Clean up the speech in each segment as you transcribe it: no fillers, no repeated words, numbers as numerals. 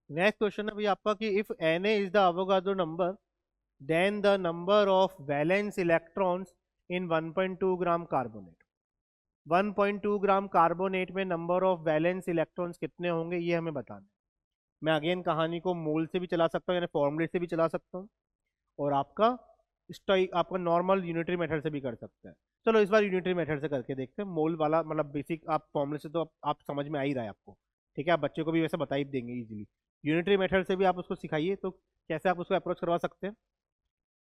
Next question है भैया आपका कि if Na is the Avogadro number then the number of valence electrons in 1.2 gram carbonate. 1.2 gram carbonate में number of valence electrons कितने होंगे ये हमें बताना है। मैं अगेन कहानी को मोल से भी चला सकता हूँ यानी फॉर्मूले से भी चला सकता हूँ, और आपका नॉर्मल यूनिटरी मेथड से भी कर सकते हैं। चलो इस बार यूनिटरी मेथड से करके देखते हैं। मोल वाला मतलब बेसिक आप फॉर्मूले से तो आप समझ में आ ही रहा है आपको, ठीक है। आप बच्चे को भी वैसे बता ही देंगे इजीली। यूनिटरी मेथड से भी आप उसको सिखाइए तो कैसे आप उसको अप्रोच करवा सकते हैं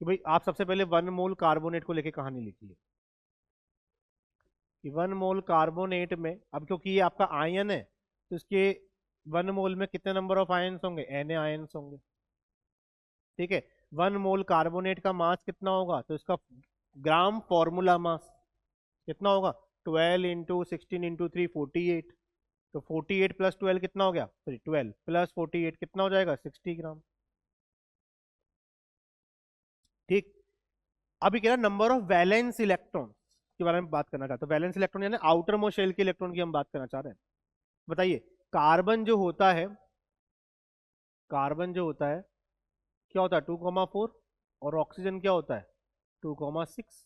कि भाई आप सबसे पहले 1 मोल कार्बोनेट को लेके कहानी लिखिए कि 1 मोल कार्बोनेट में, अब क्योंकि ये आपका आयन है तो इसके 1 मोल में कितने नंबर ऑफ आयन्स होंगे, Na आयन्स होंगे, ठीक है। 1 मोल कार्बोनेट का मास कितना होगा, तो इसका ग्राम फॉर्मूला मास कितना होगा, 12 × 16 × 3 48। तो 48 प्लस 12 कितना हो गया, सॉरी 12 प्लस 48 कितना हो जाएगा, 60 ग्राम, ठीक। अभी कह रहा नंबर ऑफ वैलेंस इलेक्ट्रॉन के बारे में बात करना चाहता हूँ। वैलेंस इलेक्ट्रॉन यानी आउटर मोस्ट शेल के इलेक्ट्रॉन की हम बात करना चाह रहे हैं। बताइए, कार्बन जो होता है, कार्बन जो होता है क्या होता है 2,4, और ऑक्सीजन क्या होता है 2,6।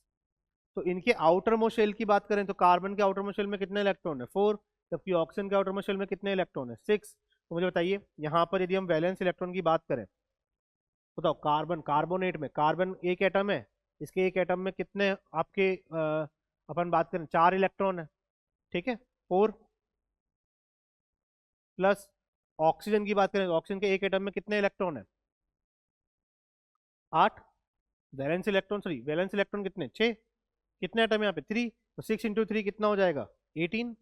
तो इनके आउटर मोस्ट शेल की बात करें तो कार्बन के आउटर मोस्ट शेल में कितने इलेक्ट्रॉन है 4, जबकि ऑक्सीजन के आउटर मोस्ट शेल में कितने इलेक्ट्रॉन है 6। तो मुझे बताइए यहाँ पर यदि हम वैलेंस इलेक्ट्रॉन की बात करें, बताओ कार्बन कार्बोनेट में, कार्बन एक एटम है, इसके एक एटम में कितने आपके अपन बात करें 4 इलेक्ट्रॉन है, ठीक है। 4 प्लस ऑक्सीजन की बात करें तो ऑक्सीजन के एक एटम में कितने इलेक्ट्रॉन है 8। Valence electron, sorry valence electron कितने 6, कितने एटम यहाँ पे 3, तो 6 × 3 कितना हो जाएगा 18।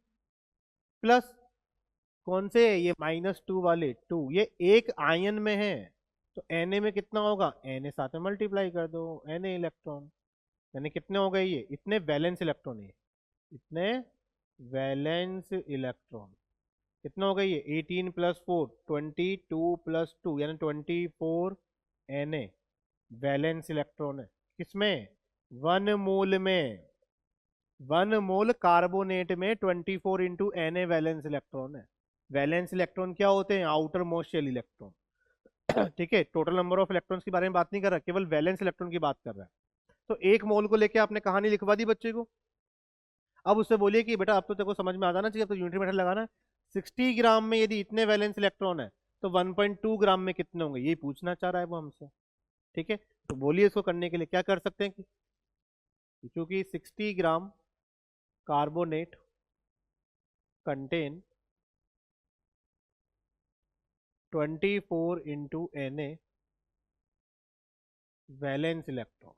प्लस कौन से, ये -2 वाले 2, ये एक आयन में है तो Na में कितना होगा, Na साथ में मल्टीप्लाई कर दो, Na इलेक्ट्रॉन, यानी कितने हो गए ये, इतने वैलेंस इलेक्ट्रॉन है, इतने वैलेंस इलेक्ट्रॉन कितना हो गए ये 18 प्लस 4 22 प्लस 2 यानी 24 Na वैलेंस इलेक्ट्रॉन है किसमें, 1 मोल में। 1 मोल कार्बोनेट में 24 इंटू Na वैलेंस इलेक्ट्रॉन है। वैलेंस इलेक्ट्रॉन क्या होते हैं, आउटर मोस्ट शेल इलेक्ट्रॉन। ठीक है, टोटल नंबर ऑफ इलेक्ट्रॉन्स के बारे में बात नहीं कर रहा, केवल वैलेंस इलेक्ट्रॉन की बात कर रहा है। तो 1 मोल को लेके आपने कहानी लिखवा दी बच्चे को। अब उससे बोलिए कि बेटा अब तो तेरे को समझ में आ जाना चाहिए, अब तो यूनिटरी मेथड लगाना है। 60 ग्राम में यदि इतने वैलेंस इलेक्ट्रॉन है तो 1.2 ग्राम में कितने होंगे, यही पूछना चाह रहा है वो हमसे, ठीक है। तो बोलिए इसको करने के लिए क्या कर सकते हैं कि क्योंकि 60 gram carbonate contain 24 into Na valence electron,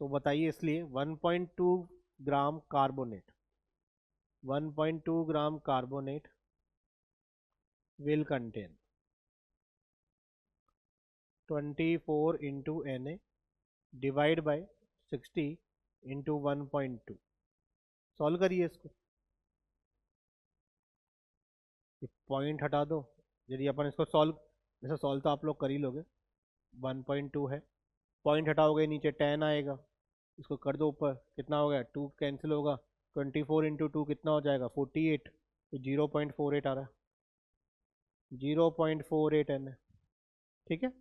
तो बताइए इसलिए 1.2 gram carbonate, 1.2 gram carbonate will contain 24 into Na divide by 60 into 1.2। Solve करिए इसको, पॉइंट हटा दो। यदि अपन इसको सॉल्व, जैसे सॉल्व तो आप लोग कर ही लोगे, 1.2 है, पॉइंट हटाओगे नीचे 10 आएगा, इसको कर दो ऊपर, कितना हो गया 2 कैंसिल होगा, 24 इंटू 2 कितना हो जाएगा 48, तो 0.48 आ रहा है, 0.48 एन, ठीक है,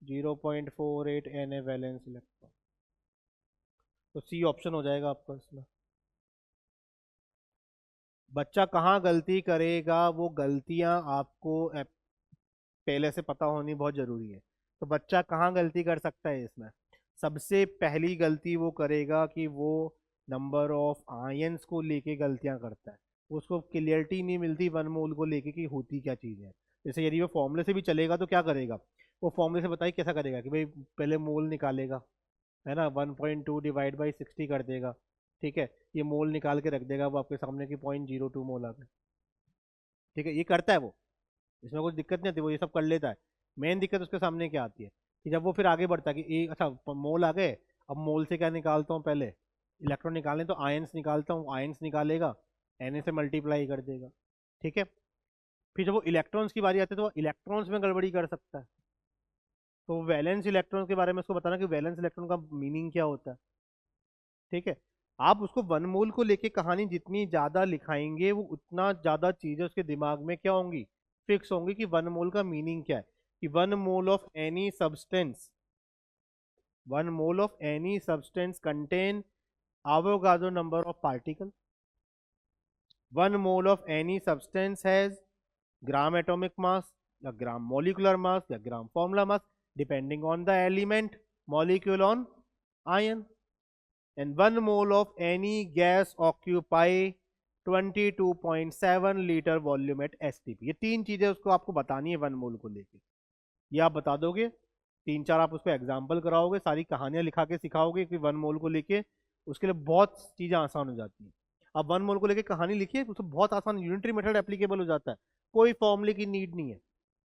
0.48 एन ए वैलेंस इलेक्ट्रॉन। तो सी ऑप्शन हो जाएगा आपका इसमें। बच्चा कहाँ गलती करेगा, वो गलतियां आपको पहले से पता होनी बहुत जरूरी है। तो बच्चा कहाँ गलती कर सकता है इसमें, सबसे पहली गलती वो करेगा कि वो नंबर ऑफ आयंस को लेके गलतियां करता है, उसको क्लियरिटी नहीं मिलती 1 मोल को लेके कि होती क्या चीज़ है। जैसे यदि वो फॉर्मूले से भी चलेगा तो क्या करेगा, वो फॉर्मूले से बताइए कैसा करेगा कि भाई पहले मोल निकालेगा, है ना, 1.2 डिवाइड बाई 60 कर देगा, ठीक है, ये मोल निकाल के रख देगा वो आपके सामने की 0.02 मोल आ गए, ठीक है, ये करता है वो, इसमें कुछ दिक्कत नहीं आती, वो ये सब कर लेता है। मेन दिक्कत उसके सामने क्या आती है कि जब वो फिर आगे बढ़ता है कि अच्छा मोल आ गए, अब मोल से क्या निकालता हूँ, पहले इलेक्ट्रॉन निकालने तो आयंस निकालता हूँ, आयंस निकालेगा Na से मल्टीप्लाई कर देगा, ठीक है। फिर जब वो इलेक्ट्रॉन्स की बारी आती है तो वो इलेक्ट्रॉन्स में गड़बड़ी कर सकता है। तो वैलेंस इलेक्ट्रॉन के बारे में उसको बताना कि वैलेंस इलेक्ट्रॉन का मीनिंग क्या होता है, ठीक है। आप उसको 1 मोल को लेके कहानी जितनी ज्यादा लिखाएंगे वो उतना ज्यादा चीजें उसके दिमाग में क्या होंगी, फिक्स होंगी कि 1 मोल का मीनिंग क्या है, कि 1 mole of any substance, 1 mole of any substance contain Avogadro number of particles. 1 mole of any substance has gram atomic mass या gram molecular mass या gram formula mass depending on the element, molecule on ion. And 1 mole of any gas occupy 22.7 litre volume at STP. ये 3 चीजें उसको आपको बतानी है 1 मोल को लेके, ये आप बता दोगे, 3-4 आप उसको एग्जाम्पल कराओगे, सारी कहानियां लिखा के सिखाओगे कि 1 मोल को लेके, उसके लिए बहुत चीजें आसान हो जाती है। अब 1 मोल को लेके कहानी लिखिए, उसको बहुत आसान यूनिटरी मेथड एप्लीकेबल हो जाता है, कोई फॉर्मूले की नीड नहीं है।